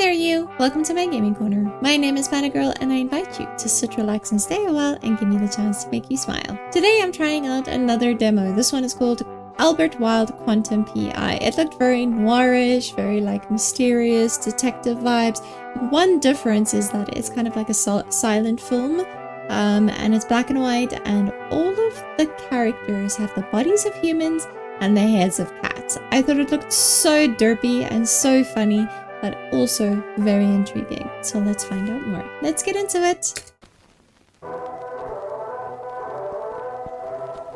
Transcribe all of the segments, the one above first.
there you! Welcome to my gaming corner. My name is Girl, and I invite you to sit, relax, and stay a while and give me the chance to make you smile. Today I'm trying out another demo. This one is called Wilde Quantum PI. It looked very noirish, very like mysterious, detective vibes. One difference is that it's kind of like a silent film, and it's black and white, and all of the characters have the bodies of humans and the heads of cats. I thought it looked so derpy and so funny, but also very intriguing. So let's find out more. Let's get into it.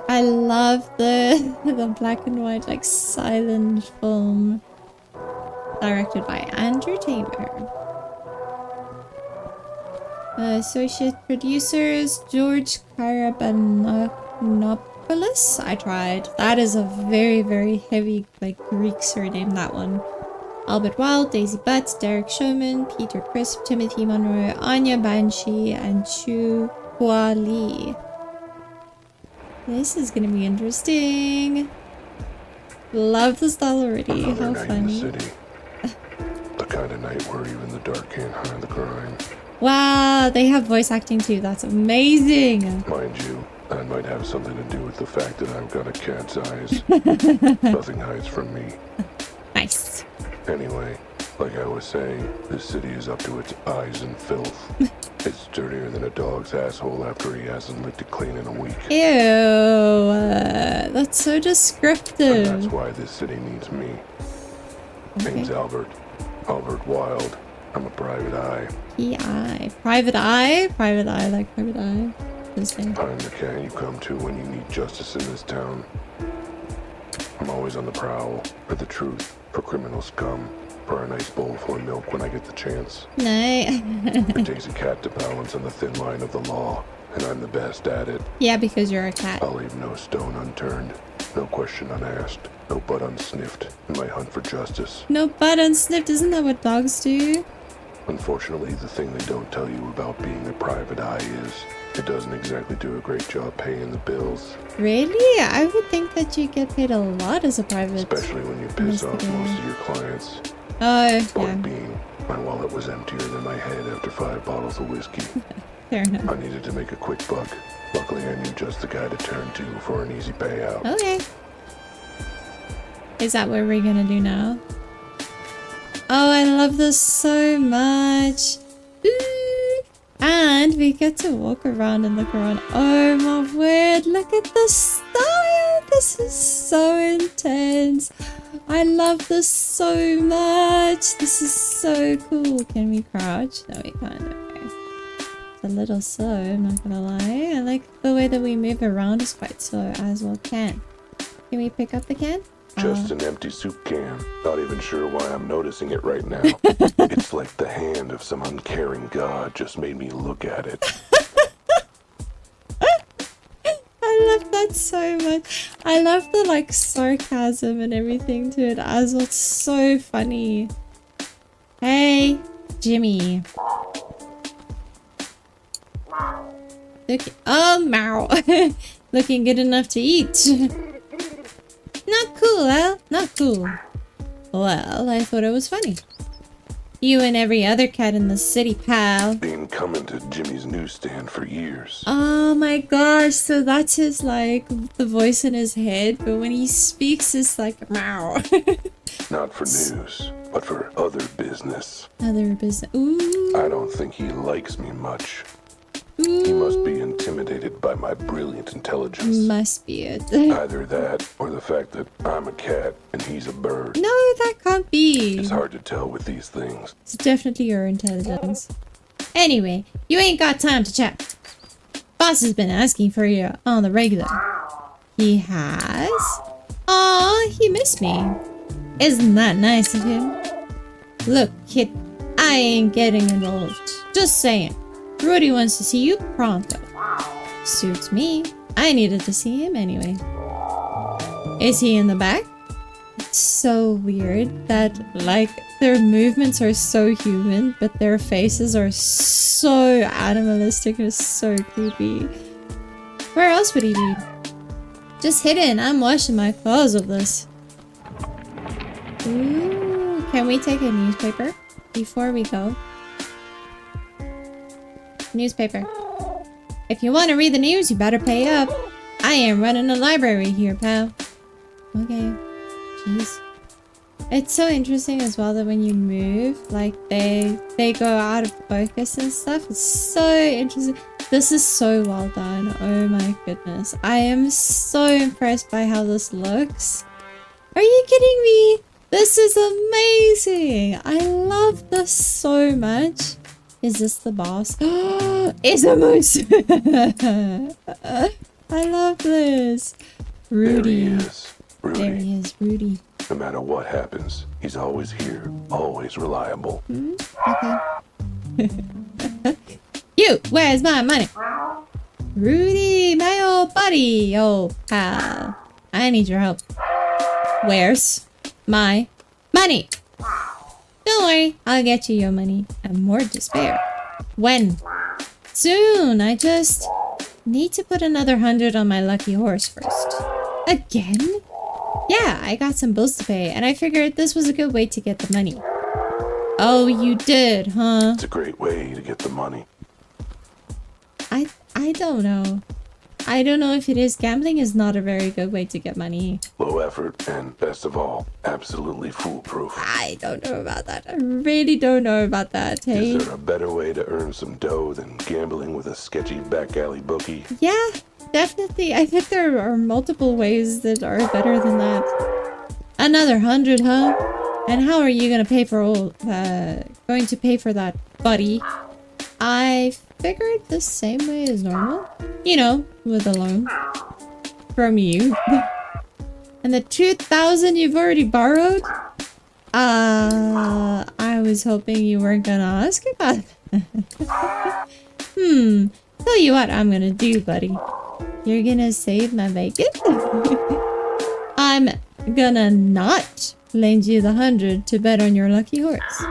I love the black and white, like silent film, directed by Andrew Taylor. Associate producers George Karabanopoulos. I tried. That is a very, very heavy, like, Greek surname, that one. Albert Wilde, Daisy Butts, Derek Showman, Peter Crisp, Timothy Monroe, Anya Banshee, and Chu Hua Lee. This is gonna be interesting. Love the style already. How funny. The city. The kind of night where even the dark can't hide the crime. Wow, they have voice acting too. That's amazing. Mind you, that might have something to do with the fact that I've got a cat's eyes. Nothing hides from me. Nice. Anyway, like I was saying, this city is up to its eyes in filth. It's dirtier than a dog's asshole after he hasn't licked it clean in a week. Ew, that's so descriptive. And that's why this city needs me. Okay. Name's Albert Wilde. I'm a private eye. PI. Private eye? Private eye, like private eye. Interesting. I'm the cat you come to when you need justice in this town. I'm always on the prowl for the truth, for criminal scum, for a nice bowl full of milk when I get the chance. No. It takes a cat to balance on the thin line of the law, and I'm the best at it. Yeah, because you're a cat. I'll leave no stone unturned, no question unasked, no butt unsniffed in my hunt for justice. No butt unsniffed, isn't that what dogs do? Unfortunately, the thing they don't tell you about being a private eye is it doesn't exactly do a great job paying the bills. Really? I would think that you get paid a lot as a private. Especially when you piss off most of your clients. Oh, Point yeah. being, my wallet was emptier than my head after 5 bottles of whiskey. Fair enough. I needed to make a quick buck. Luckily, I knew just the guy to turn to for an easy payout. Okay. Is that what we're gonna do now? Oh, I love this so much. Ooh. And we get to walk around and look around. Oh my word, look at the style. This is so intense. I love this so much. This is so cool. Can we crouch? No, we can't. Okay. It's a little slow, I'm not gonna lie. I like the way that we move around is quite slow as well. Can we pick up the can? Just an empty soup can. Not even sure why I'm noticing it right now. It's like the hand of some uncaring god just made me look at it. I love that so much. I love the like sarcasm and everything to it as well. It's so funny. Hey, Jimmy. Look, oh, meow. Looking good enough to eat. Not cool, Al. Not cool. Well, I thought it was funny. You and every other cat in the city, pal. Been coming to Jimmy's newsstand for years. Oh my gosh, so that's his, like, the voice in his head, but when he speaks, it's like, meow. Not for news, but for other business. Other business. Ooh. I don't think he likes me much. Ooh. He must be intimidated by my brilliant intelligence. Must be it. Either that, or the fact that I'm a cat and he's a bird. No, that can't be. It's hard to tell with these things. It's definitely your intelligence. Anyway, you ain't got time to chat. Boss has been asking for you on the regular. He has? Aw, he missed me. Isn't that nice of him? Look, kid, I ain't getting involved. Just saying. Rudy wants to see you pronto. Suits me. I needed to see him anyway. Is he in the back? It's so weird that, like, their movements are so human, but their faces are so animalistic and so creepy. Where else would he be? Just hidden. I'm washing my clothes with this. Ooh, can we take a newspaper? before we go. Newspaper. If you want to read the news, you better pay up. I am running a library here, pal. Okay. Jeez. It's so interesting as well that when you move, like they go out of focus and stuff. It's so interesting. This is so well done. Oh my goodness. I am so impressed by how this looks. Are you kidding me? This is amazing. I love this so much. Is this the boss? It's a moose. I love this. Rudy. There he is. Rudy. There he is, Rudy. No matter what happens, he's always here, always reliable. Okay. You, where's my money? Rudy, my old buddy, old pal. I need your help. Where's my money? Don't worry, I'll get you your money and more to spare. When? Soon. I just need to put another 100 on my lucky horse first. Again? Yeah, I got some bills to pay, and I figured this was a good way to get the money. Oh, you did, huh? It's a great way to get the money. I don't know. I don't know if it is. Gambling is not a very good way to get money. Low effort and, best of all, absolutely foolproof. I don't know about that. I really don't know about that, hey? Is there a better way to earn some dough than gambling with a sketchy back alley bookie? Yeah, definitely. I think there are multiple ways that are better than that. Another 100, huh? And how are you gonna pay for going to pay for that, buddy? I figured the same way as normal. You know, with a loan. From you. And the 2,000 you've already borrowed? I was hoping you weren't gonna ask about that. Tell you what I'm gonna do, buddy. You're gonna save my bacon? I'm gonna not lend you the 100 to bet on your lucky horse.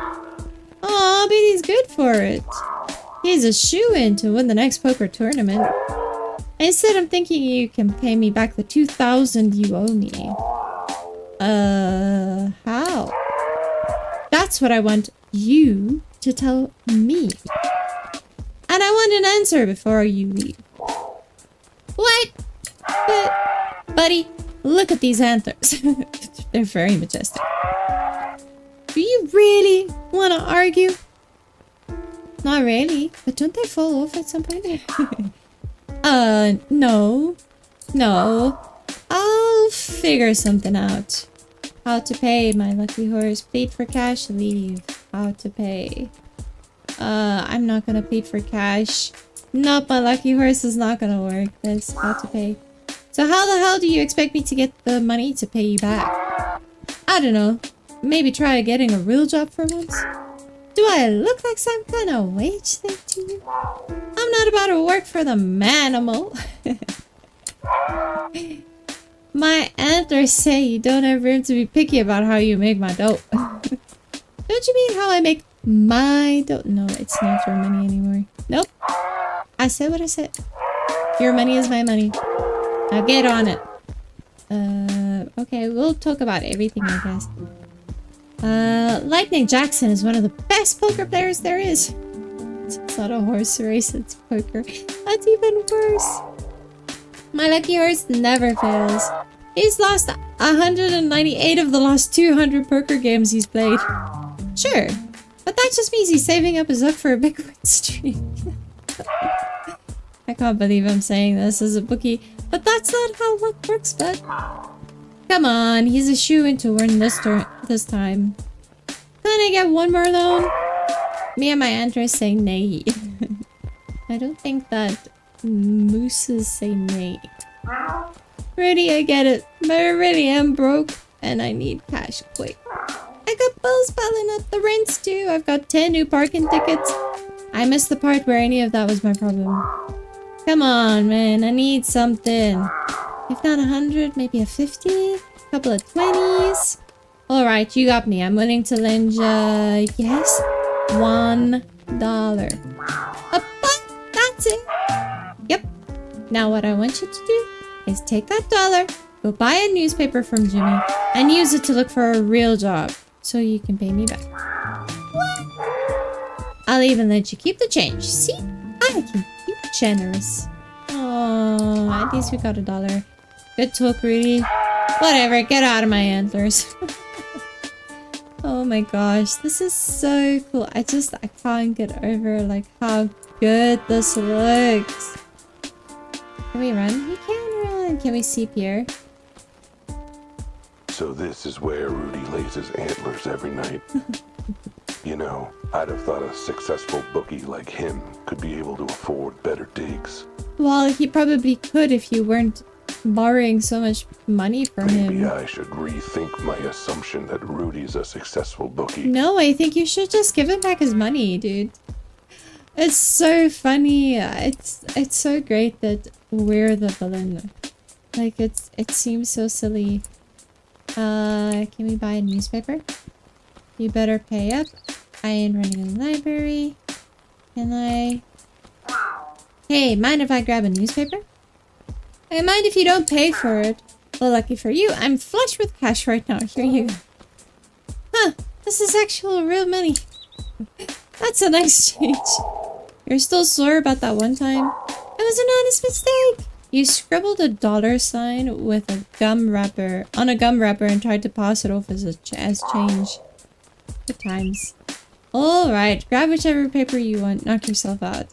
Aw, but he's good for it. He's a shoo-in to win the next poker tournament. Instead, I'm thinking you can pay me back the 2,000 you owe me. How? That's what I want you to tell me. And I want an answer before you leave. What? But, buddy, look at these antlers. They're very majestic. Do you really want to argue? Not really, but don't they fall off at some point? No. No. I'll figure something out. How to pay my lucky horse. Plead for cash, leave. How to pay. I'm not gonna plead for cash. Nope, my lucky horse is not gonna work. This, how to pay. So how the hell do you expect me to get the money to pay you back? I don't know. Maybe try getting a real job for once? Do I look like some kind of wage thing to you? I'm not about to work for the manimal. My antlers say you don't have room to be picky about how you make my dough. Don't you mean how I make my dough? No, it's not your money anymore. Nope. I said what I said. Your money is my money. Now get on it. Okay, we'll talk about everything, I guess. Lightning Jackson is one of the best poker players there is. It's not a horse race, it's poker. That's even worse. My lucky horse never fails. He's lost 198 of the last 200 poker games he's played. Sure, but that just means he's saving up his luck for a big win streak. I can't believe I'm saying this as a bookie, but that's not how luck works, bud. Come on, he's a shoo-in to win this time. Can I get one more loan? Me and my antlers say nay. I don't think that mooses say nay. Rudy, I get it, but I really am broke and I need cash quick. I got bills piling up, the rents too. I've got 10 new parking tickets. I missed the part where any of that was my problem. Come on, man, I need something. If not 100, maybe a 50? Couple of 20s? Alright, you got me. I'm willing to lend you, yes, $1. That's it. Yep. Now what I want you to do is take that dollar, go buy a newspaper from Jimmy, and use it to look for a real job so you can pay me back. I'll even let you keep the change. See? I can be generous. Oh, at least we got $1. Good talk, Rudy. Whatever, get out of my antlers. Oh my gosh, this is so cool. I can't get over like how good this looks. Can we run? We can run. Can we see Pierre? So this is where Rudy lays his antlers every night. You know, I'd have thought a successful bookie like him could be able to afford better digs. Well, he probably could if you weren't borrowing so much money from him. Maybe I should rethink my assumption that Rudy's a successful bookie. No, I think you should just give him back his money, dude. It's so funny. It's so great that we're the villain. Like, it seems so silly. Can we buy a newspaper? You better pay up. I ain't running a library. Can I? Hey, mind if I grab a newspaper? I mind if you don't pay for it. Well, lucky for you, I'm flush with cash right now. Here you go. Huh, this is actual real money. That's a nice change. You're still sore about that one time? It was an honest mistake. You scribbled a $sign with a gum wrapper and tried to pass it off as change. Good times. Alright, grab whichever paper you want. Knock yourself out.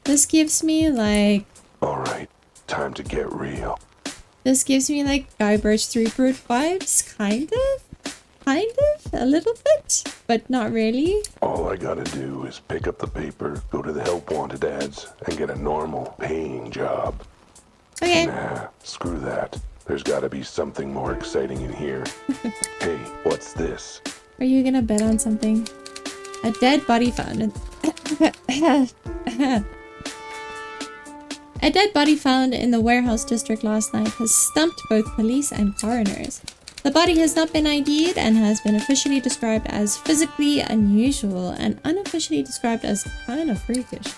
This gives me like... Alright, time to get real. This gives me like Guybrush Threepwood vibes, kind of? Kind of? A little bit? But not really. All I gotta do is pick up the paper, go to the help wanted ads, and get a normal paying job. Okay. Nah, screw that. There's gotta be something more exciting in here. Hey, what's this? Are you gonna bet on something? A dead body found in... A dead body found in the warehouse district last night has stumped both police and coroners. The body has not been ID'd and has been officially described as physically unusual and unofficially described as kind of freakish.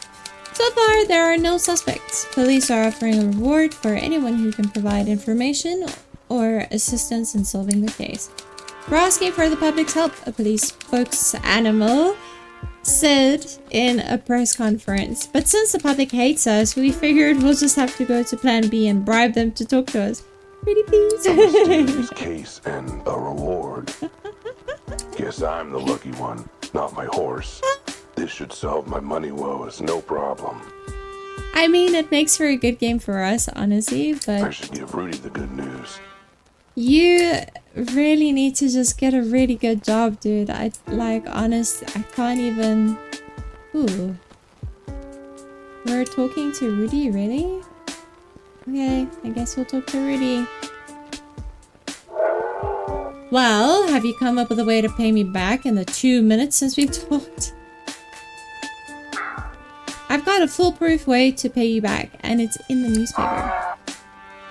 So far, there are no suspects. Police are offering a reward for anyone who can provide information or assistance in solving the case. We're asking for the public's help, a police spokesanimal said in a press conference. But since the public hates us, we figured we'll just have to go to Plan B and bribe them to talk to us. Pretty please. A mysterious case and a reward. Guess I'm the lucky one, not my horse. This should solve my money woes, no problem. I mean, it makes for a good game for us, honestly, but... I should give Rudy the good news. You really need to just get a really good job, dude. I can't even... Ooh. We're talking to Rudy, really? Okay, I guess we'll talk to Rudy. Well, have you come up with a way to pay me back in the 2 minutes since we've talked? I've got a foolproof way to pay you back, and it's in the newspaper.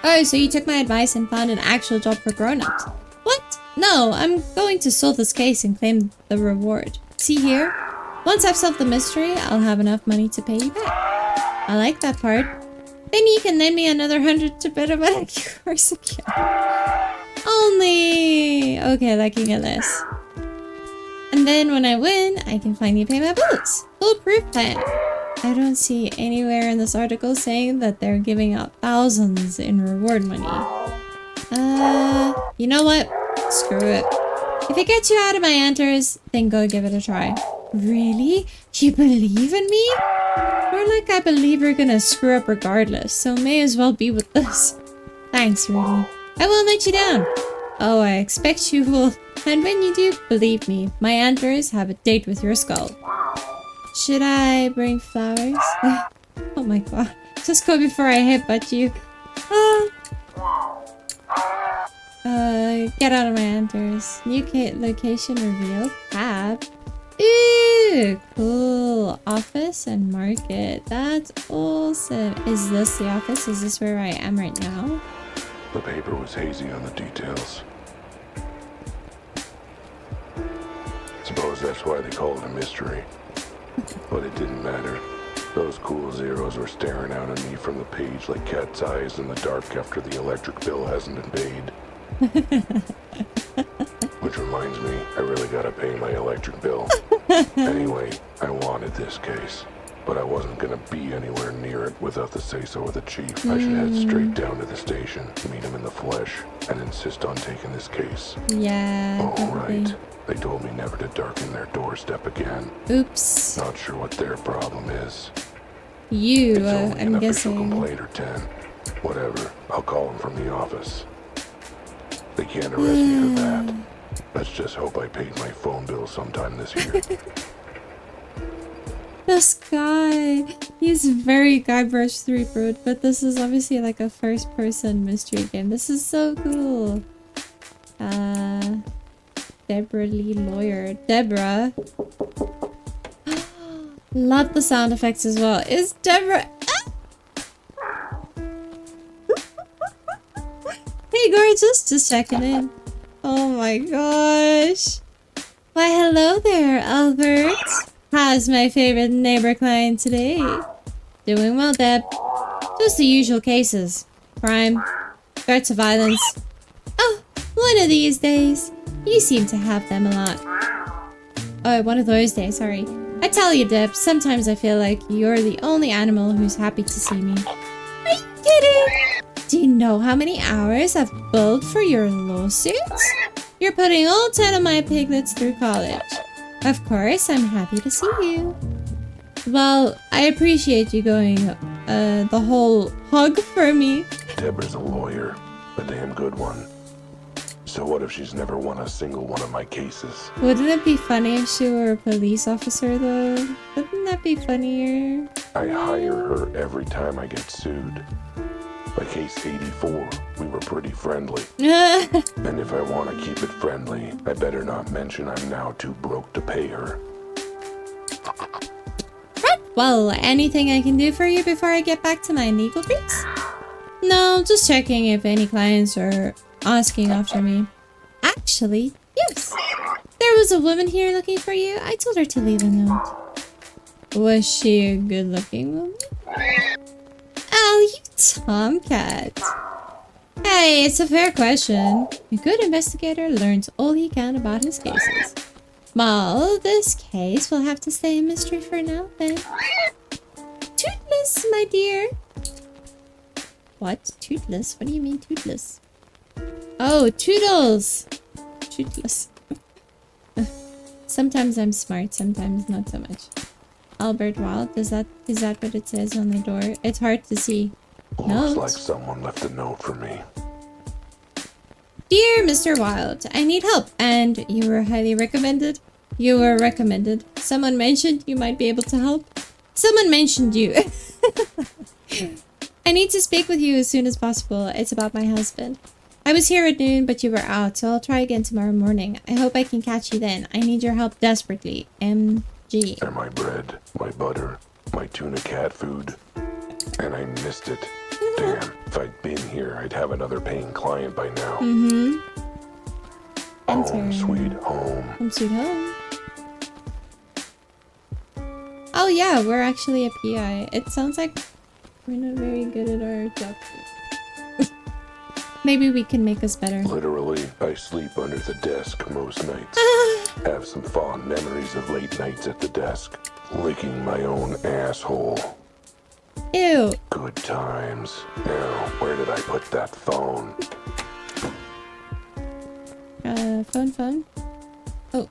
Oh, so you took my advice and found an actual job for grown-ups. What? No, I'm going to solve this case and claim the reward. See here? Once I've solved the mystery, I'll have enough money to pay you back. I like that part. Then you can lend me another 100 to bet about a course again. Only... Okay, liking it less. And then when I win, I can finally pay my bills. Foolproof plan. I don't see anywhere in this article saying that they're giving out thousands in reward money. You know what? Screw it. If it gets you out of my antlers, then go give it a try. Really? You believe in me? More like I believe you're gonna screw up regardless, so may as well be with this. Thanks, Rudy. I won't let you down. Oh, I expect you will. And when you do, believe me, my antlers have a date with your skull. Should I bring flowers? Oh my god. Just go before I headbutt you. Get out of my antlers. New location revealed. Tab. Ooh, cool. Office and market. That's awesome. Is this the office? Is this where I am right now? The paper was hazy on the details. Suppose that's why they call it a mystery. But it didn't matter. Those cool zeros were staring out at me from the page like cat's eyes in the dark after the electric bill hasn't been paid. Which reminds me, I really gotta pay my electric bill. Anyway, I wanted this case, but I wasn't gonna be anywhere near it without the say-so of the chief. I should head straight down to the station, meet him in the flesh, and insist on taking this case. Yeah, Oh, probably. right. They told me never to darken their doorstep again. Oops. Not sure what their problem is. You, It's only I'm an official guessing. complaint or 10. Whatever. I'll call them from the office. They can't arrest me for that. Let's just hope I paid my phone bill sometime this year. This guy, he's very Guybrush Threepwood, but this is obviously like a first-person mystery game. This is so cool. Deborah Lee Lawyer. Deborah. Love the sound effects as well. Is Deborah... Hey, gorgeous. Just checking in. Oh my gosh. Why, hello there, Albert. How's my favorite neighbor client today? Doing well, Deb. Just the usual cases. Crime. Threats of violence. Oh, one of these days. You seem to have them a lot. Oh, one of those days, sorry. I tell you, Deb, sometimes I feel like you're the only animal who's happy to see me. Are you kidding? Do you know how many hours I've billed for your lawsuits? You're putting all 10 of my piglets through college. Of course, I'm happy to see you. Well, I appreciate you going the whole hug for me. Deborah's a lawyer. A damn good one. So what if she's never won a single one of my cases? Wouldn't it be funny if she were a police officer, though? Wouldn't that be funnier? I hire her every time I get sued. By case 84, we were pretty friendly. And if I want to keep it friendly, I better not mention I'm now too broke to pay her. Right. Well, anything I can do for you before I get back to my legal briefs? No, just checking if any clients are asking after me. Actually, yes. There was a woman here looking for you. I told her to leave a note. Was she a good-looking woman? Oh, you tomcat. Hey, it's a fair question. A good investigator learns all he can about his cases. Well, this case will have to stay a mystery for now, then. Toothless, my dear. What? Toothless? What do you mean toothless? Oh, Toodles! Toothless. Sometimes I'm smart, sometimes not so much. Albert Wilde, is that what it says on the door? It's hard to see. Looks like someone left a note for me. Dear Mr. Wilde, I need help, and you were highly recommended. You were recommended. Someone mentioned you might be able to help. Someone mentioned you. I need to speak with you as soon as possible. It's about my husband. I was here at noon, but you were out, so I'll try again tomorrow morning. I hope I can catch you then. I need your help desperately. M.G. And my bread, my butter, my tuna cat food. And I missed it. Damn, if I'd been here, I'd have another paying client by now. Mm-hmm. Home, sweet home. Home sweet home. Oh yeah, we're actually a PI. It sounds like we're not very good at our job. Maybe we can make us better. Literally, I sleep under the desk most nights. Have some fond memories of late nights at the desk. Licking my own asshole. Ew. Good times. Now, where did I put that phone? Phone. Oh.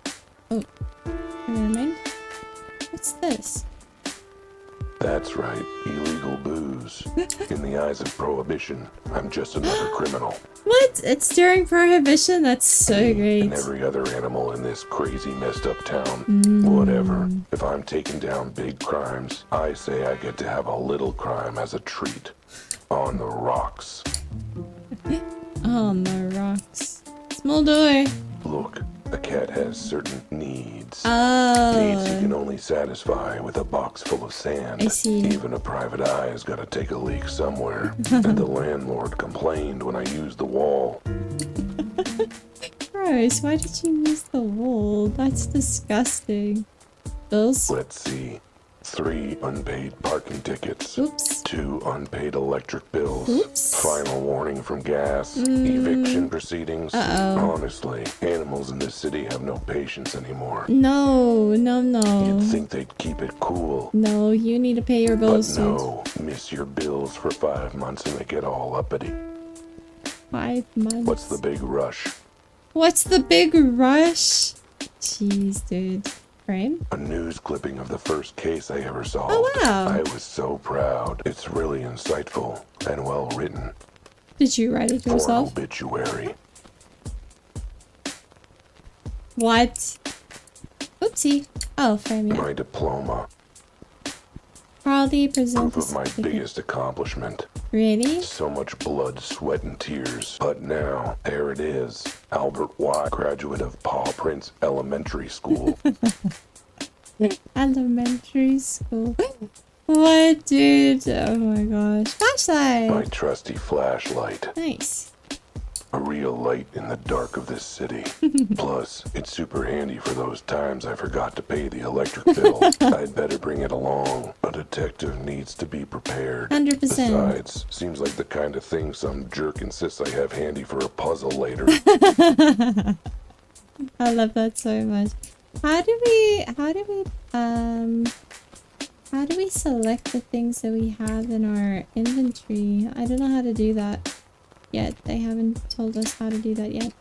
Never mind. What's this? That's right, illegal booze. In the eyes of prohibition, I'm just another criminal. What? It's during Prohibition? That's so great. And every other animal in this crazy messed up town. Whatever. If I'm taking down big crimes, I say I get to have a little crime as a treat. On the rocks. On the rocks. Small door. Look, a cat has certain needs. Oh. Needs you can only satisfy with a box full of sand. I see. Even a private eye's gotta take a leak somewhere. And the landlord complained when I used the wall. Gross, why did you use the wall? That's disgusting. Bills? Let's see. 3 unpaid parking tickets. Oops. 2 unpaid electric bills. Oops. Final warning from gas. Eviction proceedings. Uh-oh. Honestly, animals in this city have no patience anymore. No. You'd think they'd keep it cool. No, you need to pay your bills, But no, miss your bills for 5 months and they get all uppity. 5 months. What's the big rush? What's the big rush? Jeez, dude. Frame? A news clipping of the first case I ever solved. Oh, wow. I was so proud. It's really insightful and well written. Did you write it For an yourself? obituary. What? Oopsie. Oh, frame, yeah. My diploma. Proudly present Proof of my the certificate. biggest accomplishment. Really? So much blood, sweat, and tears. But now, there it is. Albert Y., graduate of Paw Prince Elementary School. Elementary school. What, dude? Oh my gosh. My Flashlight! trusty flashlight. Nice. A real light in the dark of this city. Plus, it's super handy for those times I forgot to pay the electric bill. I'd better bring it along. A detective needs to be prepared. 100%. Besides, seems like the kind of thing some jerk insists I have handy for a puzzle later. I love that so much. How do we select the things that we have in our inventory? I don't know how to do that yet. They haven't told us how to do that yet.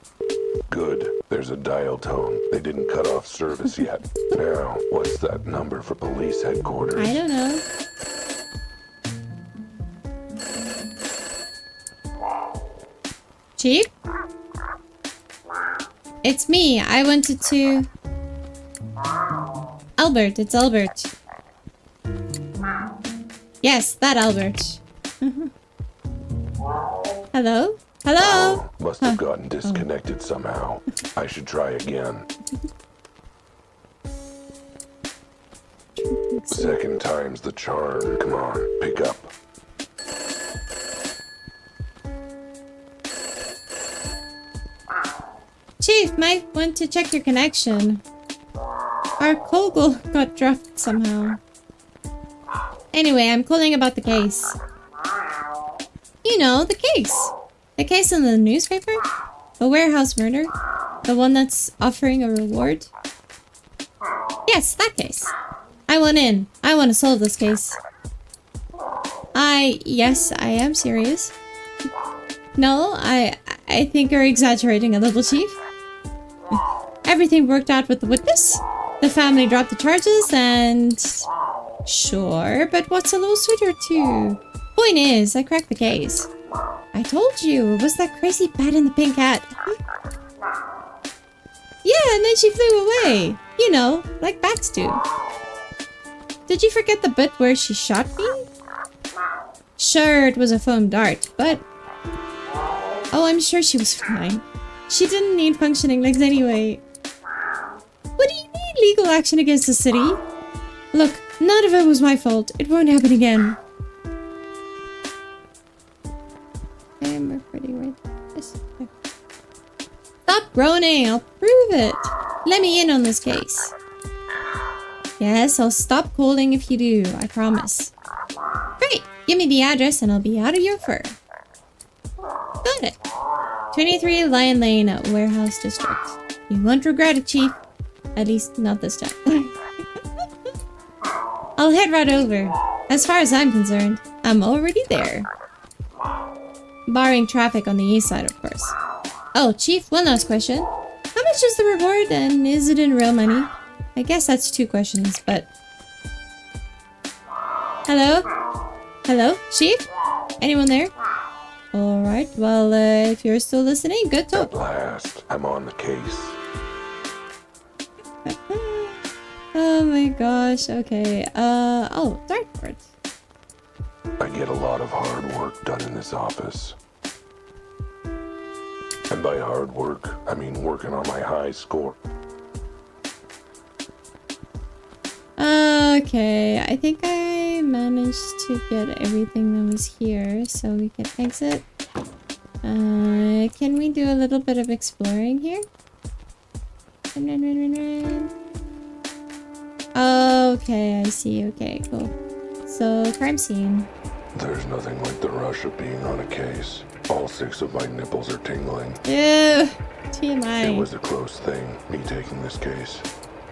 Good. There's a dial tone. They didn't cut off service yet. Now, what's that number for police headquarters? I don't know. Chief? It's me. I wanted to... Albert. It's Albert. Yes, that Albert. Hello? Hello? Oh, must have gotten disconnected somehow. I should try again. Second time's the charm. Come on, pick up. Chief, might want to check your connection. Our Kogel got dropped somehow. Anyway, I'm calling about the case. You know, the case. The case in the newspaper? The warehouse murder? The one that's offering a reward? Yes, that case. I want in. I want to solve this case. Yes, I am serious. No, I think you're exaggerating a little, Chief. Everything worked out with the witness. The family dropped the charges and... Sure, but what's a little sweeter too? Point is, I cracked the case. I told you, it was that crazy bat in the pink hat. Yeah, and then she flew away. You know, like bats do. Did you forget the bit where she shot me? Sure, it was a foam dart, but... Oh, I'm sure she was fine. She didn't need functioning legs anyway. What do you need legal action against the city? Look, none of it was my fault. It won't happen again. I'm pretty right. Stop groaning. I'll prove it. Let me in on this case. Yes, I'll stop calling if you do. I promise. Great. Give me the address and I'll be out of your fur. Got it. 23 Lion Lane, Warehouse District. You won't regret it, Chief. At least not this time. I'll head right over. As far as I'm concerned, I'm already there. Barring traffic on the east side, of course. Oh, Chief, one last question. How much is the reward and is it in real money? I guess that's 2 questions, but... Hello? Hello, Chief? Anyone there? Alright, well, if you're still listening, good talk. At last, I'm on the case. Oh my gosh, okay. Oh, dartboard. I get a lot of hard work done in this office. And by hard work, I mean working on my high score. Okay, I think I managed to get everything that was here, so we can exit. Can we do a little bit of exploring here? Okay, I see. Okay, cool. So, crime scene. There's nothing like the rush of being on a case. All 6 of my nipples are tingling. Ew, TMI. It was a close thing, me taking this case.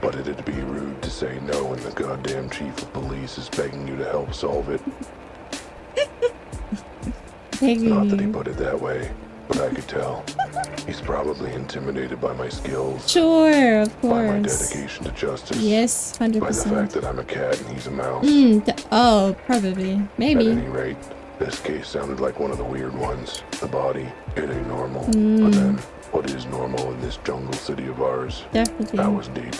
But it'd be rude to say no when the goddamn chief of police is begging you to help solve it. Not that he put it that way, but I could tell. He's probably intimidated by my skills. Sure, of course. By my dedication to justice. Yes, 100%. By the fact that I'm a cat and he's a mouse. Oh, probably. Maybe. At any rate, this case sounded like one of the weird ones. The body, it ain't normal. But then, what is normal in this jungle city of ours? Definitely. That was deep.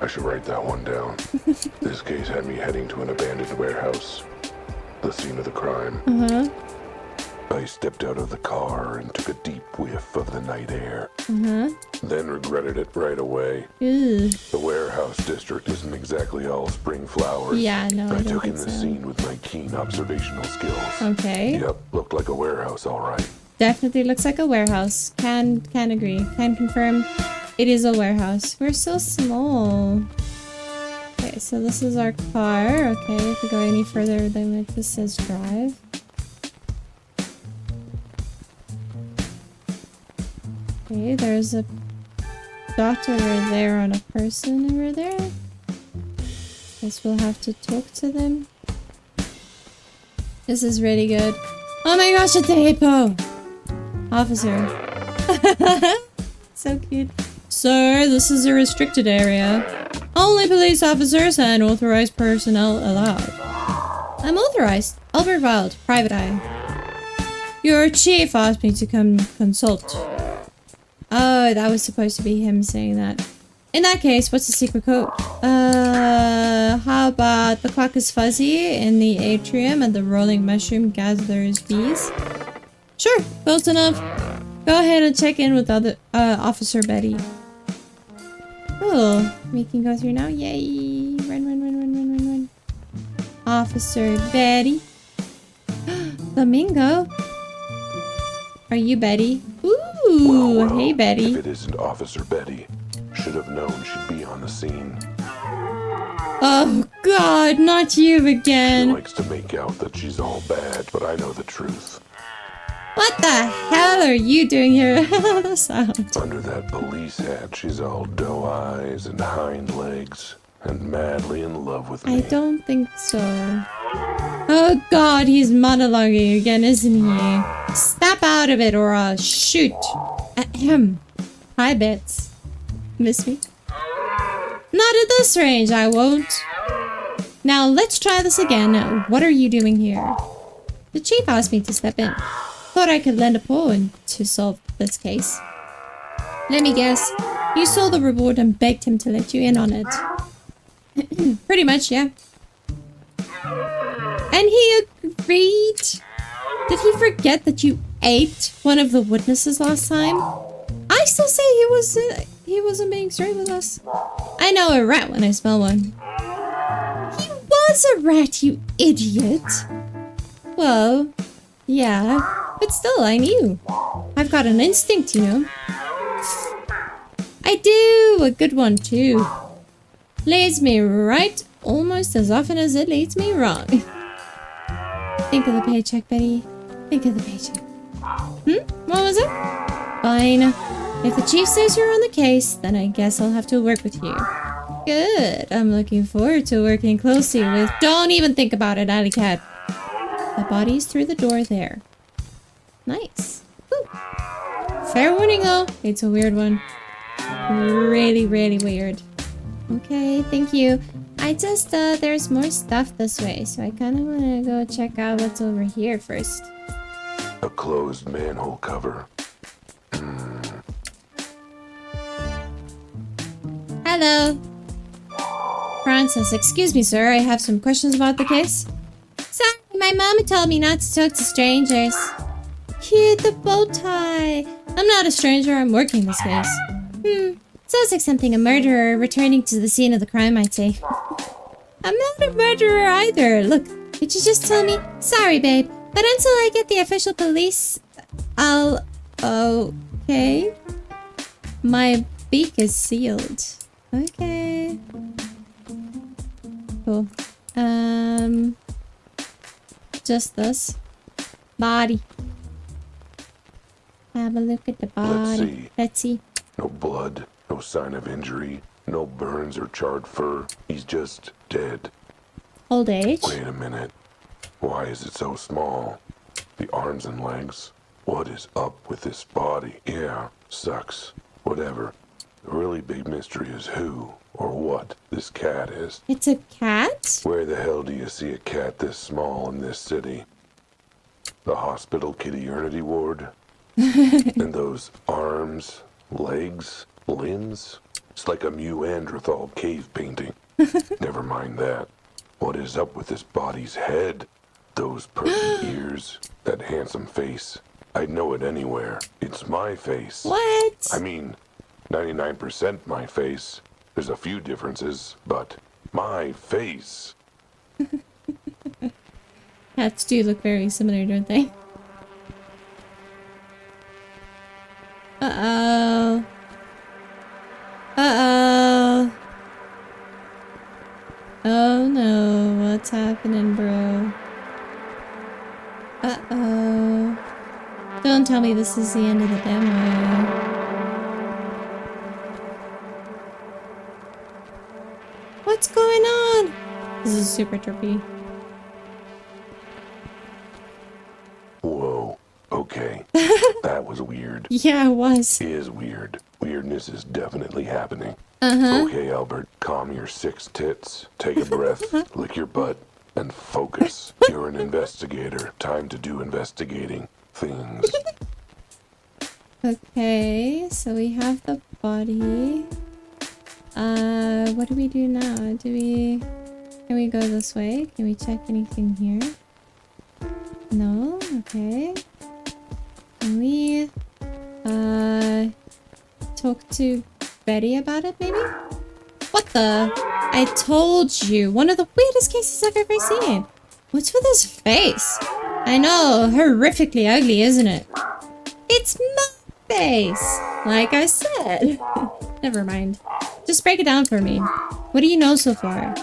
I should write that one down. This case had me heading to an abandoned warehouse. The scene of the crime. I stepped out of the car and took a deep whiff of the night air. Then regretted it right away. Ew. The warehouse district isn't exactly all spring flowers. Yeah, no, I I don't took in think the so. scene with my keen observational skills. Okay. Yep, looked like a warehouse, all right. Definitely looks like a warehouse. Can agree. Can confirm it is a warehouse. We're so small. Okay, so this is our car. Okay, if we go any further, then it just says drive. Okay, there's a doctor over there on a person over there. Guess we'll have to talk to them. This is really good. Oh my gosh, it's a hippo! Officer. So cute. Sir, this is a restricted area. Only police officers and authorized personnel allowed. I'm authorized. Albert Wilde, private eye. Your chief asked me to come consult. Oh, that was supposed to be him saying that. In that case, what's the secret code? How about the clock is fuzzy in the atrium and the rolling mushroom gathers bees? Sure, close enough. Go ahead and check in with other Officer Betty. Cool. We can go through now. Yay! Run. Officer Betty. Flamingo. Are you Betty? Ooh, Well, hey Betty. If it isn't Officer Betty, should have known she'd be on the scene. Oh God, not you She again. likes to make out that she's all bad, but I know the truth. What the hell are you doing here? The sound. Under that police hat, she's all doe eyes and hind legs, and madly in love with me. I don't think so. Oh God, he's monologuing again, isn't he? Snap out of it or I'll shoot. Ahem. Hi, Bits. Miss me? Not at this range, I won't. Now, let's try this again. What are you doing here? The chief asked me to step in. Thought I could lend a paw to solve this case. Let me guess. You saw the reward and begged him to let you in on it. Pretty much, yeah. And he agreed? Did he forget that you ate one of the witnesses last time? I still say he wasn't being straight with us. I know a rat when I smell one. He was a rat, you idiot. Well, yeah, but still, I knew. I've got an instinct, you know. I do, a good one too. Leads me right almost as often as it leads me wrong. Think of the paycheck, Betty. Think of the paycheck. What was it? Fine. If the chief says you're on the case, then I guess I'll have to work with you. Good. I'm looking forward to working closely with... Don't even think about it, Alley Cat. The body's through the door there. Nice. Woo. Fair warning, though. It's a weird one. Really, really weird. Okay, thank you. I just, there's more stuff this way, so I kind of want to go check out what's over here first. A closed manhole cover. Hello. Francis, excuse me, sir. I have some questions about the case. Sorry, my mama told me not to talk to strangers. Cute, the bow tie. I'm not a stranger. I'm working this case. Sounds like something a murderer returning to the scene of the crime might say. I'm not a murderer either. Look, could you just tell me? Sorry, babe, but until I get the official police, I'll... Okay. My beak is sealed. Okay. Just this. Body. Have a look at the body. Let's see. No blood, no sign of injury, no burns or charred fur. He's just dead. Old age? Wait a minute. Why is it so small? The arms and legs? What is up with this body? Yeah, sucks. Whatever. The really big mystery is who or what this cat is. It's a cat? Where the hell do you see a cat this small in this city? The hospital kitty-ernity ward? And those arms, legs, limbs? It's like a Neanderthal cave painting. Never mind that. What is up with this body's head? Those perky ears, that handsome face. I'd know it anywhere. It's my face. What? I mean, 99% my face. There's a few differences, but my face. Cats do look very similar, don't they? Uh-oh. Uh-oh. Oh no, what's happening, bro? Uh-oh. Don't tell me this is the end of the demo. What's going on? This is super trippy. Whoa. Okay. That was weird. Yeah, it was. Is weird. Weirdness is definitely happening. Uh-huh. Okay, Albert, calm your 6 tits, take a breath, lick your butt, and focus. You're an investigator. Time to do investigating things. Okay, so we have the body. What do we do now? Can we go this way? Can we check anything here? No? Okay. Can we, talk to Betty about it, maybe? What the? I told you! One of the weirdest cases I've ever seen! What's with his face? I know, horrifically ugly, isn't it? It's my face! Like I said. Never mind. Just break it down for me. What do you know so far?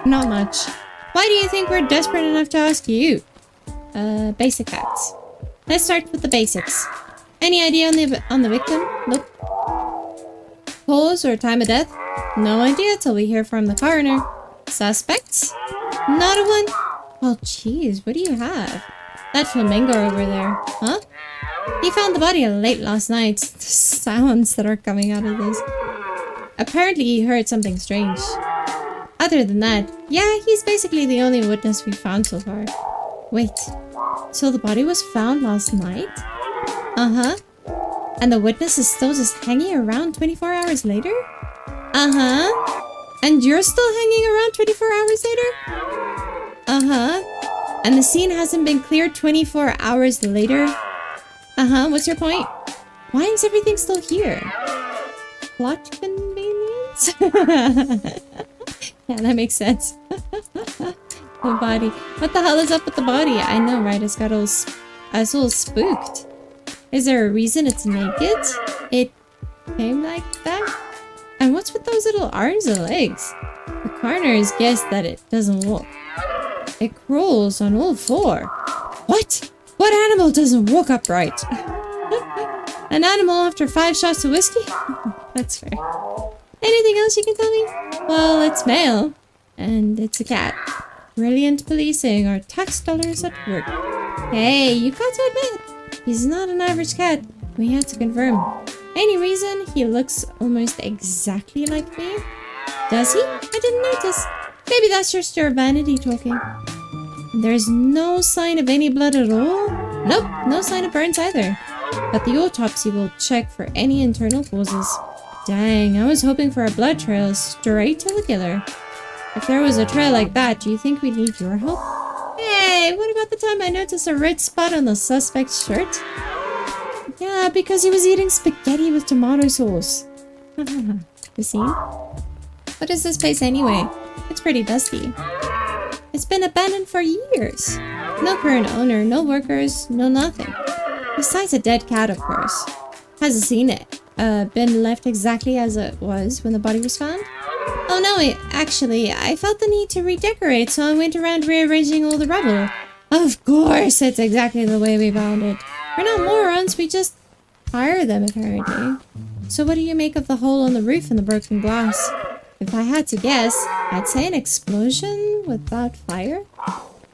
Not much. Why do you think we're desperate enough to ask you? Basic facts. Let's start with the basics. Any idea on the victim? Nope. Cause or time of death? No idea till we hear from the coroner. Suspects? Not a one. Well, jeez, what do you have? That flamingo over there, huh? He found the body late last night. The sounds that are coming out of this. Apparently he heard something strange. Other than that, yeah, he's basically the only witness we've found so far. Wait, so the body was found last night? Uh-huh. And the witness is still just hanging around 24 hours later? Uh-huh. And you're still hanging around 24 hours later? Uh-huh. And the scene hasn't been cleared 24 hours later? Uh-huh, what's your point? Why is everything still here? Plot convenience? Yeah, that makes sense. The body. What the hell is up with the body? I know, right? It's got all spooked. Is there a reason it's naked? It came like that? And what's with those little arms and legs? The coroner has guessed that it doesn't walk. It crawls on all 4. What? What animal doesn't walk upright? An animal after 5 shots of whiskey? That's fair. Anything else you can tell me? Well, it's male. And it's a cat. Brilliant policing. Our tax dollars at work. Hey, you got to admit, he's not an average cat. We had to confirm. Any reason he looks almost exactly like me? Does he? I didn't notice. Maybe that's just your vanity talking. There's no sign of any blood at all? Nope, no sign of burns either. But the autopsy will check for any internal causes. Dang, I was hoping for a blood trail straight to the killer. If there was a trail like that, do you think we'd need your help? Hey, what about the time I noticed a red spot on the suspect's shirt? Yeah, because he was eating spaghetti with tomato sauce. You see? What is this place anyway? It's pretty dusty. It's been abandoned for years. No current owner, no workers, no nothing. Besides a dead cat, of course. Hasn't seen it. Been left exactly as it was when the body was found? Oh no, actually, I felt the need to redecorate, so I went around rearranging all the rubble. Of course, it's exactly the way we found it. We're not morons, we just hire them apparently. So what do you make of the hole on the roof and the broken glass? If I had to guess, I'd say an explosion without fire?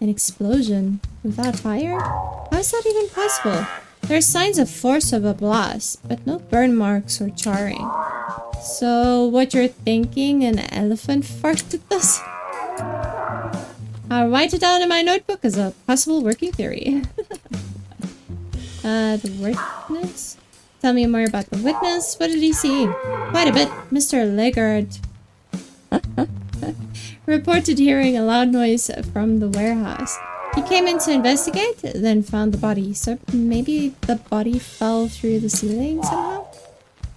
An explosion without fire? How is that even possible? There are signs of force of a blast, but no burn marks or charring. So what you're thinking, an elephant farted this? I'll write it down in my notebook as a possible working theory. The witness? Tell me more about the witness. What did he see? Quite a bit. Mr. Legard reported hearing a loud noise from the warehouse. He came in to investigate, then found the body. So maybe the body fell through the ceiling somehow?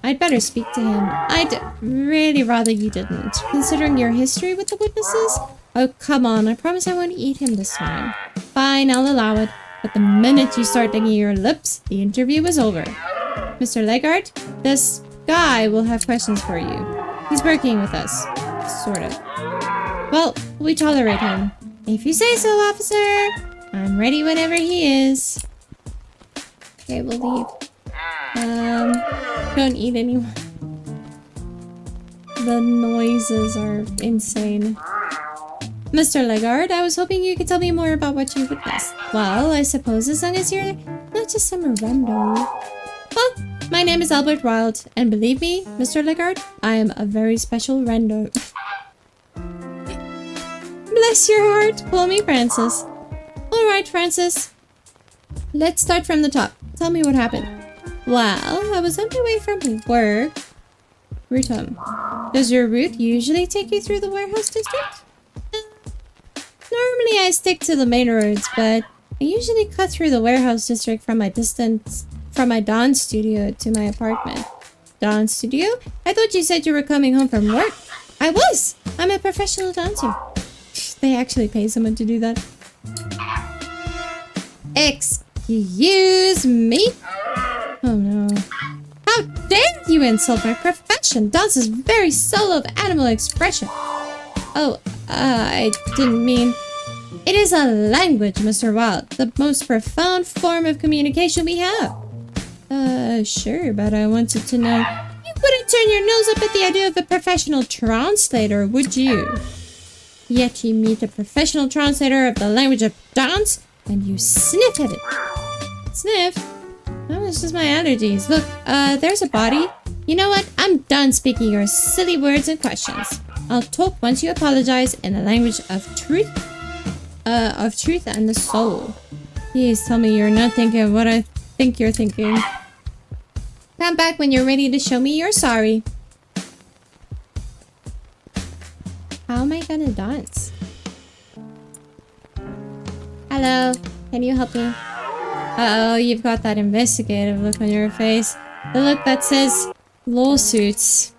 I'd better speak to him. I'd really rather you didn't, considering your history with the witnesses. Oh, come on. I promise I won't eat him this time. Fine, I'll allow it. But the minute you start licking your lips, the interview is over. Mr. Legard, this guy will have questions for you. He's working with us. Sort of. Well, we tolerate him. If you say so, officer. I'm ready whenever he is. Okay, we'll leave. Don't eat anyone. The noises are insane. Mr. Legard, I was hoping you could tell me more about what you witnessed. Well, I suppose as long as you're not just some rando. Well, my name is Albert Wilde, and believe me, Mr. Legard, I am a very special rando. Bless your heart, call me Francis. Alright, Francis. Let's start from the top. Tell me what happened. Well, I was on my way from work. Route home. Does your route usually take you through the warehouse district? Normally I stick to the main roads, but I usually cut through the warehouse district from my dance studio to my apartment. Dance studio? I thought you said you were coming home from work. I was! I'm a professional dancer. They actually pay someone to do that. Excuse me? Oh no. How dare you insult my profession? Dance is very solo of animal expression. Oh, I didn't mean... It is a language, Mr. Wilde. The most profound form of communication we have. Sure, but I wanted to know... You wouldn't turn your nose up at the idea of a professional translator, would you? Yet you meet a professional translator of the language of dance, and you sniff at it. Sniff? Oh, it's just my allergies. Look, there's a body. You know what? I'm done speaking your silly words and questions. I'll talk once you apologize in the language of truth and the soul. Please tell me you're not thinking what I think you're thinking. Come back when you're ready to show me you're sorry. How am I gonna dance? Hello, can you help me? Uh-oh, you've got that investigative look on your face. The look that says lawsuits.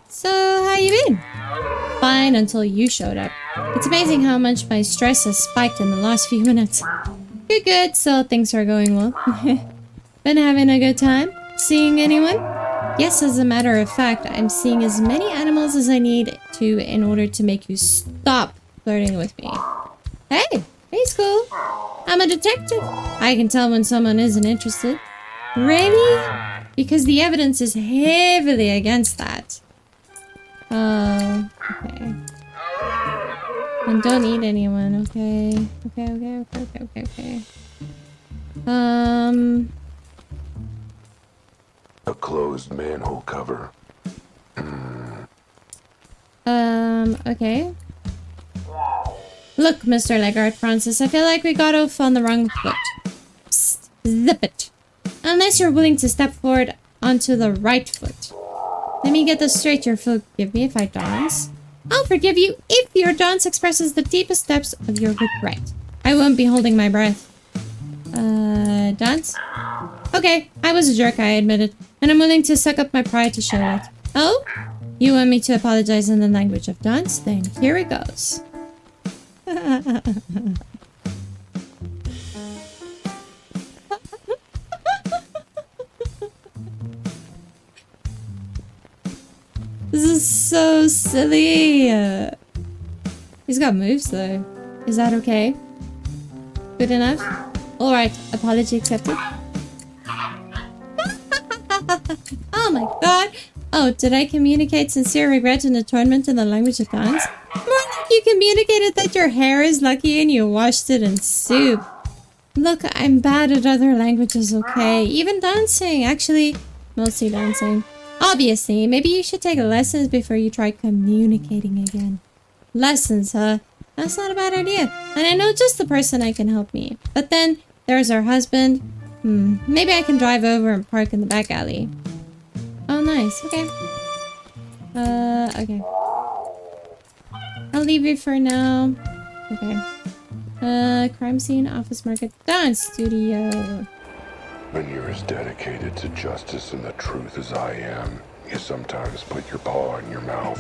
So, how you been? Fine until you showed up. It's amazing how much my stress has spiked in the last few minutes. Good, good, so things are going well. Been having a good time? Seeing anyone? Yes, as a matter of fact, I'm seeing as many animals as I need to in order to make you stop flirting with me. Hey, he's cool. I'm a detective. I can tell when someone isn't interested. Really? Because the evidence is heavily against that. Oh, okay. And don't eat anyone, okay? Okay. A closed manhole cover. Okay. Look, Mr. Legard Francis, I feel like we got off on the wrong foot. Psst, zip it. Unless you're willing to step forward onto the right foot. Let me get this straight. You'll forgive me if I dance. I'll forgive you if your dance expresses the deepest depths of your regret. I won't be holding my breath. Dance? Okay, I was a jerk, I admit it. And I'm willing to suck up my pride to show it. Oh? You want me to apologize in the language of dance? Then here it goes. so silly. He's got moves though. Is that okay? Good enough? Alright, apology accepted. Oh my god. Oh, did I communicate sincere regret and atonement in the language of dance? More like you communicated that your hair is lucky and you washed it in soup. Look, I'm bad at other languages, okay? Even dancing, actually. Mostly dancing. Obviously, maybe you should take lessons before you try communicating again. Lessons, huh? That's not a bad idea. And I know just the person that can help me. But then, there's our husband. Maybe I can drive over and park in the back alley. Oh, nice. Okay. Okay. I'll leave you for now. Okay. Crime scene, office market, dance studio. When you're as dedicated to justice and the truth as I am, you sometimes put your paw in your mouth.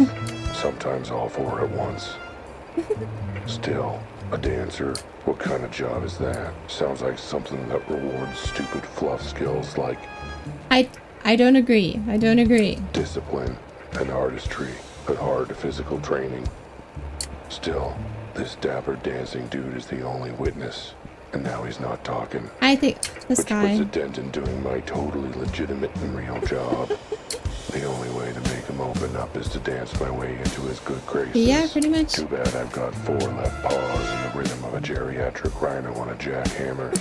Sometimes all four at once. Still, a dancer? What kind of job is that? Sounds like something that rewards stupid fluff skills like... I don't agree. I don't agree. Discipline and artistry, but hard physical training. Still, this dapper dancing dude is the only witness, and now he's not talking. I think this Which guy... puts a dent in doing my totally legitimate and real job. The only way to make him open up is to dance my way into his good graces. Yeah, pretty much. Too bad I've got 4 left paws in the rhythm of a geriatric rhino on a jackhammer.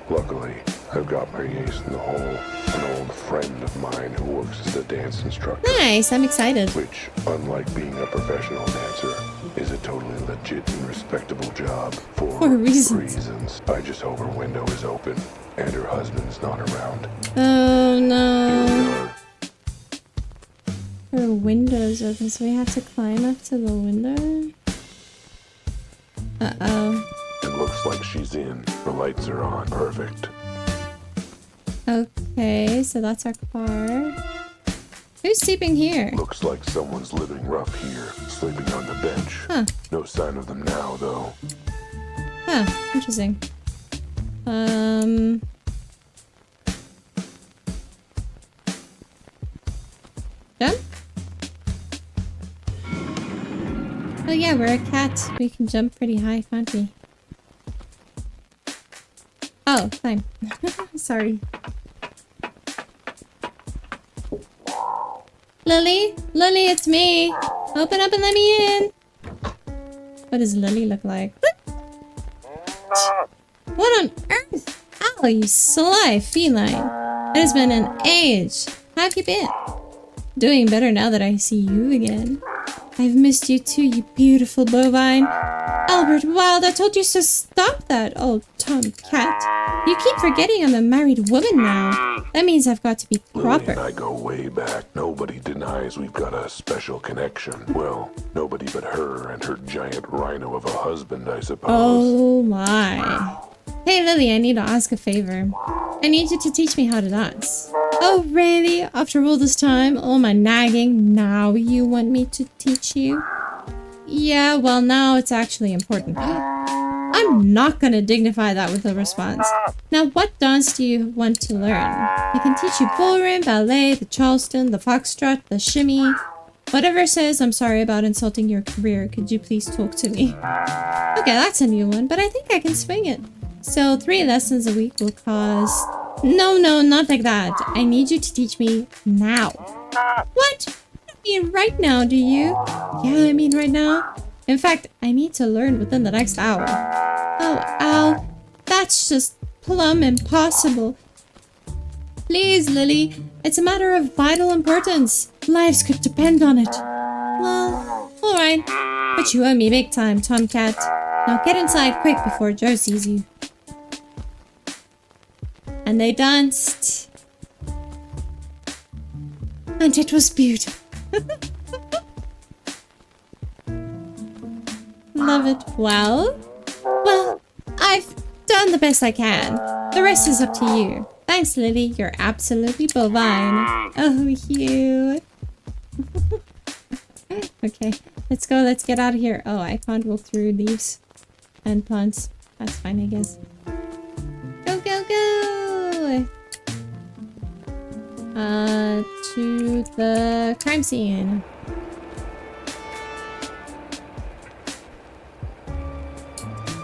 Luckily, I've got my ace in the hole, an old friend of mine who works as a dance instructor. Nice, I'm excited. Which, unlike being a professional dancer, is a totally legit and respectable job for reasons. I just hope her window is open and her husband's not around. Oh no. Her window's open, so we have to climb up to the window? Uh-oh. It looks like she's in. The lights are on. Perfect. Okay, so that's our car. Who's sleeping here? Looks like someone's living rough here, sleeping on the bench. Huh. No sign of them now, though. Huh, interesting. Jump? Oh yeah, we're a cat. We can jump pretty high, can't we? Oh, fine. Sorry. Lily? Lily, it's me! Open up and let me in! What does Lily look like? What on earth? Ow, you sly feline. It has been an age. How have you been? Doing better now that I see you again. I've missed you too, you beautiful bovine. Albert Wilde, I told you to stop that, old tomcat. You keep forgetting I'm a married woman now. That means I've got to be proper. Lily and I go way back. Nobody denies we've got a special connection. Well, nobody but her and her giant rhino of a husband, I suppose. Oh my. Hey Lily, I need to ask a favor. I need you to teach me how to dance. Oh really? After all this time, all my nagging, now you want me to teach you? Yeah, well now it's actually important. I'm not gonna dignify that with a response. Now what dance do you want to learn? I can teach you ballroom, ballet, the Charleston, the foxtrot, the shimmy. Whatever says I'm sorry about insulting your career, could you please talk to me? Okay, that's a new one, but I think I can swing it. So 3 lessons a week will cost... No, not like that. I need you to teach me now. What? You mean right now, do you? Yeah, I mean right now. In fact, I need to learn within the next hour. Oh, Al. That's just plumb impossible. Please, Lily. It's a matter of vital importance. Lives could depend on it. Well, alright. But you owe me big time, Tomcat. Now get inside quick before Joe sees you. And they danced. And it was beautiful. Love it. Well, I've done the best I can. The rest is up to you. Thanks, Lily. You're absolutely bovine. Oh, you. Okay, let's go. Let's get out of here. Oh, I can't walk through leaves and plants. That's fine, I guess. Go, go, go! To the crime scene.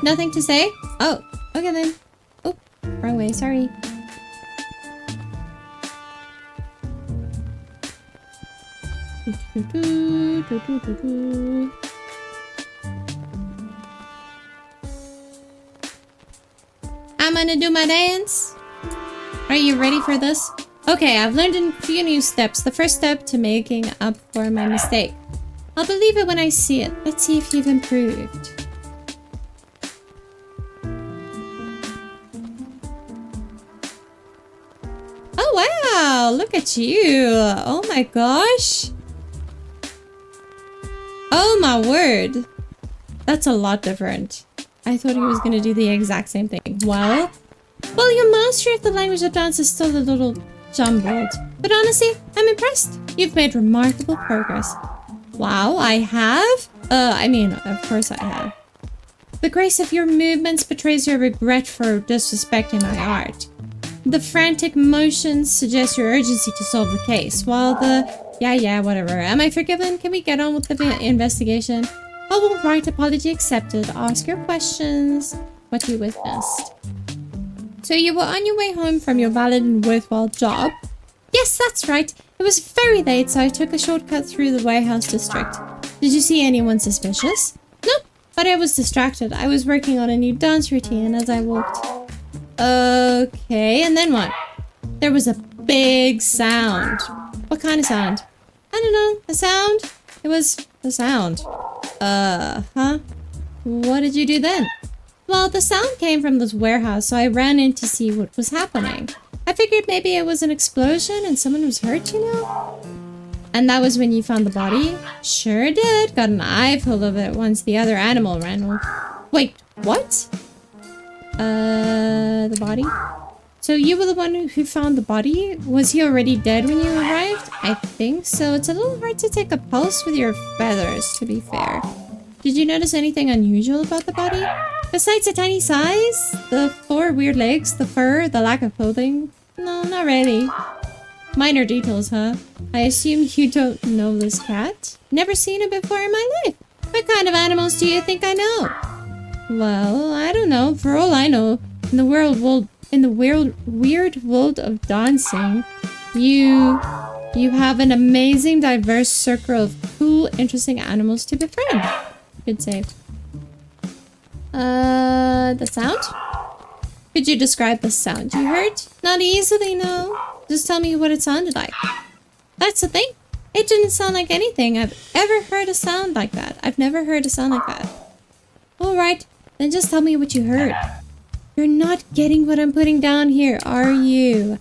Nothing to say? Oh, okay then. Oh, wrong way, sorry. I'm gonna do my dance. Are you ready for this? Okay, I've learned a few new steps. The first step to making up for my mistake. I'll believe it when I see it. Let's see if you've improved. Oh wow, look at you. Oh my gosh. Oh my word. That's a lot different. I thought he was gonna do the exact same thing. Well, your mastery of the language of dance is still a little jumbled. But honestly, I'm impressed. You've made remarkable progress. Wow, I have? I mean, of course I have. The grace of your movements betrays your regret for disrespecting my art. The frantic motions suggest your urgency to solve the case, while the... Yeah, whatever. Am I forgiven? Can we get on with the investigation? Oh, all right, apology accepted. Ask your questions. What you witnessed. So you were on your way home from your valid and worthwhile job? Yes, that's right. It was very late, so I took a shortcut through the warehouse district. Did you see anyone suspicious? No, but I was distracted. I was working on a new dance routine as I walked. Okay, and then what? There was a big sound. What kind of sound? I don't know. A sound? It was a sound. Huh? What did you do then? Well, the sound came from this warehouse, so I ran in to see what was happening. I figured maybe it was an explosion and someone was hurt, you know? And that was when you found the body? Sure did. Got an eyeful of it once the other animal ran off. Wait, what? The body? So you were the one who found the body? Was he already dead when you arrived? I think so. It's a little hard to take a pulse with your feathers, to be fair. Did you notice anything unusual about the body? Besides the tiny size, the 4 weird legs, the fur, the lack of clothing? No, not really. Minor details, huh? I assume you don't know this cat? Never seen it before in my life. What kind of animals do you think I know? Well, I don't know. For all I know, in the weird world of dancing, you have an amazing, diverse circle of cool, interesting animals to befriend. Good save. The sound? Could you describe the sound you heard? Not easily, no. Just tell me what it sounded like. That's the thing. It didn't sound like anything I've ever heard a sound like that. I've never heard a sound like that. Alright, then just tell me what you heard. You're not getting what I'm putting down here, are you?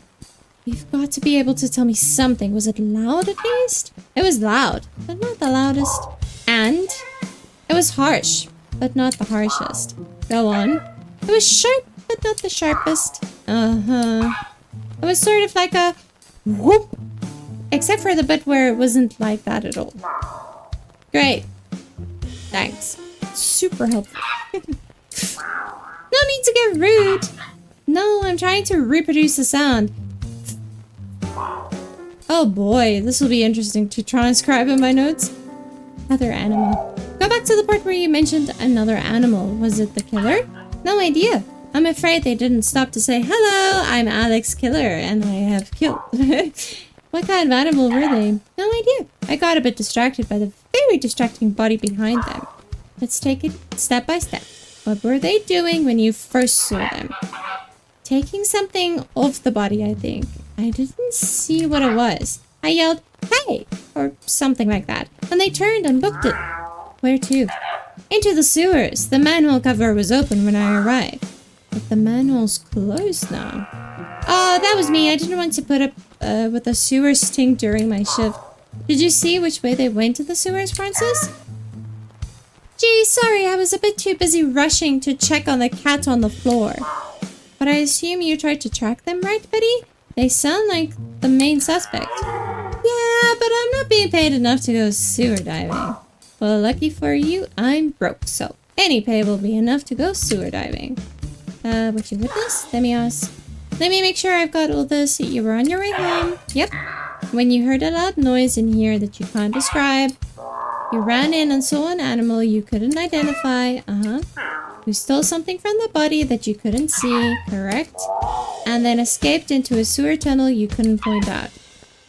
You've got to be able to tell me something. Was it loud at least? It was loud, but not the loudest. And it was harsh, but not the harshest. Go on. It was sharp, but not the sharpest. Uh-huh. It was sort of like a whoop. Except for the bit where it wasn't like that at all. Great. Thanks. Super helpful. No need to get rude. No, I'm trying to reproduce the sound. Oh boy, this will be interesting to transcribe in my notes. Other animal. Go back to the part where you mentioned another animal. Was it the killer? No idea. I'm afraid they didn't stop to say, hello, I'm Alex Killer, and I have killed. What kind of animal were they? No idea. I got a bit distracted by the very distracting body behind them. Let's take it step by step. What were they doing when you first saw them? Taking something off the body, I think. I didn't see what it was. I yelled, hey, or something like that. And they turned and booked it. Where to? Into the sewers. The manhole cover was open when I arrived. But the manhole's closed now. Oh, that was me. I didn't want to put up with a sewer stink during my shift. Did you see which way they went to the sewers, Francis? Gee, sorry, I was a bit too busy rushing to check on the cat on the floor. But I assume you tried to track them, right, Betty? They sound like the main suspect. Yeah, but I'm not being paid enough to go sewer diving. Well, lucky for you, I'm broke, so any pay will be enough to go sewer diving. What you witnessed? Let me make sure I've got all this. You were on your way home. Yep. When you heard a loud noise in here that you can't describe, you ran in and saw an animal you couldn't identify. Uh-huh. who stole something from the body that you couldn't see, correct? And then escaped into a sewer tunnel you couldn't point out.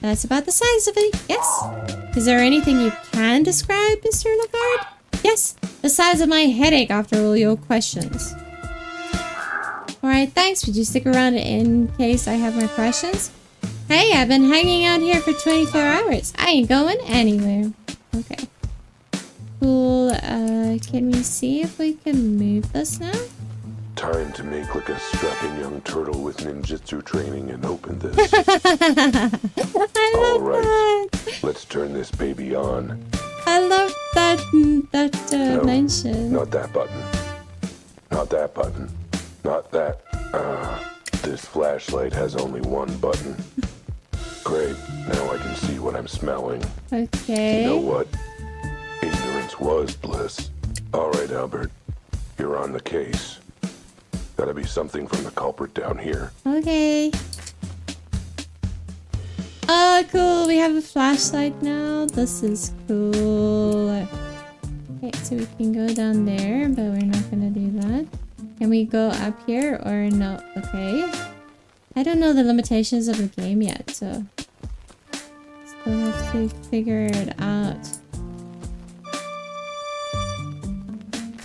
That's about the size of it, yes? Is there anything you can describe, Mr. Lagarde? Yes, the size of my headache after all your questions. Alright, thanks. Would you stick around in case I have more questions? Hey, I've been hanging out here for 24 hours. I ain't going anywhere. Okay. Cool. Can we see if we can move this now? Time to make like a strapping young turtle with ninjutsu training and open this. I love Alright, that. let's turn this baby on. I love that No, mention. not that button. Not that button. Not that. This flashlight has only one button. Great, now I can see what I'm smelling. Okay. You know what? Ignorance was bliss. Alright, Albert. You're on the case. Gotta be something from the culprit down here. Okay. Oh, cool. We have a flashlight now. This is cool. Okay, so we can go down there, but we're not gonna do that. Can we go up here or no? Okay. I don't know the limitations of the game yet, so still have to figure it out.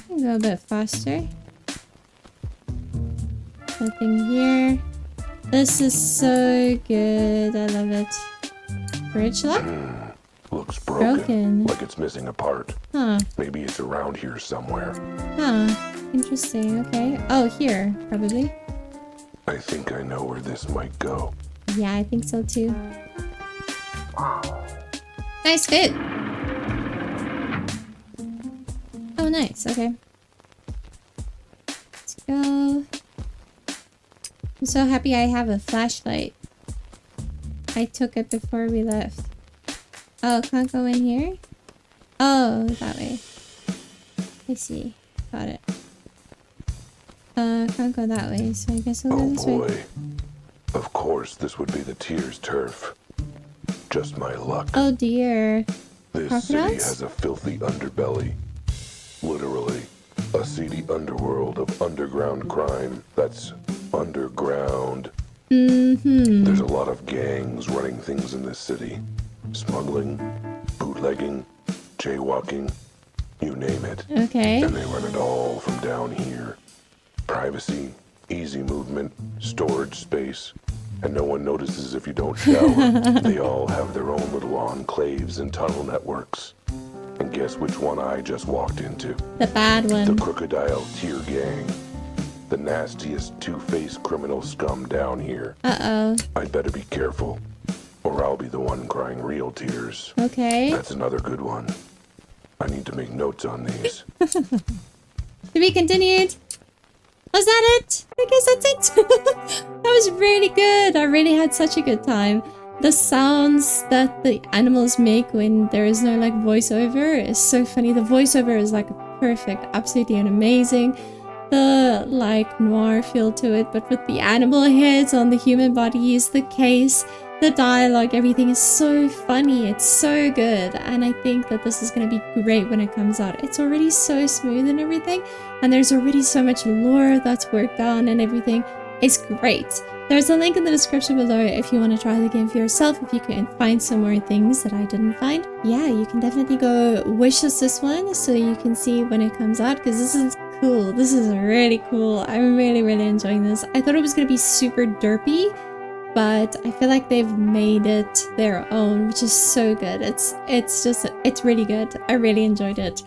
Go a bit faster. Nothing here. This is so good. I love it. Bridge lock? Looks broken. Broken. Like it's missing a part. Huh. Maybe it's around here somewhere. Huh. Interesting. Okay. Oh, here. Probably. I think I know where this might go. Yeah, I think so too. Nice fit. Oh, nice. Okay. Let's go. I'm so happy I have a flashlight. I took it before we left. Oh, can't go in here? Oh, that way. I see. Got it. Can't go that way, so I guess I'll go this way. Oh boy. Of course, this would be the Tears turf. Just my luck. Oh dear. This Crocodiles? city has a filthy underbelly. Literally, a seedy underworld of underground crime that's underground. Mm-hmm. There's a lot of gangs running things in this city. Smuggling, bootlegging, jaywalking, you name it. Okay. And they run it all from down here. Privacy, easy movement, storage space, and no one notices if you don't shower. They all have their own little enclaves and tunnel networks. And guess which one I just walked into? The bad The one. Crocodile Tear Gang. The nastiest two-faced criminal scum down here. Uh-oh. I'd better be careful, or I'll be the one crying real tears. Okay. That's another good one. I need to make notes on these. To be continued. Was that it? I guess that's it. That was really good. I really had such a good time. The sounds that the animals make when there is no like voiceover is so funny. The voiceover is like perfect, absolutely amazing. The like noir feel to it, but with the animal heads on the human bodies, the case, the dialogue, everything is so funny. It's so good, and I think that this is going to be great when it comes out. It's already so smooth and everything, and there's already so much lore that's worked on and everything. It's great. There's a link in the description below if you want to try the game for yourself, if you can find some more things that I didn't find. Yeah, you can definitely go wishlist this one so you can see when it comes out, because this is cool. This is really cool. I'm really, really enjoying this. I thought it was going to be super derpy, but I feel like they've made it their own, which is so good. It's really good. I really enjoyed it.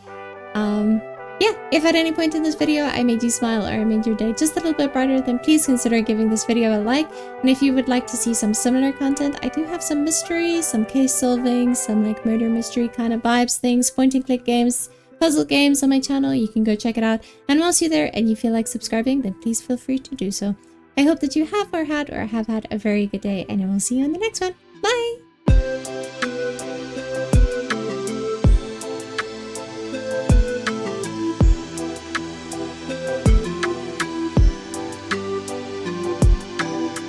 Yeah, if at any point in this video I made you smile or I made your day just a little bit brighter, then please consider giving this video a like. And if you would like to see some similar content, I do have some mysteries, some case solving, some like murder mystery kind of vibes things, point and click games, puzzle games on my channel. You can go check it out. And once you're there and you feel like subscribing, then please feel free to do so. I hope that you have had a very good day, and I will see you on the next one. Bye!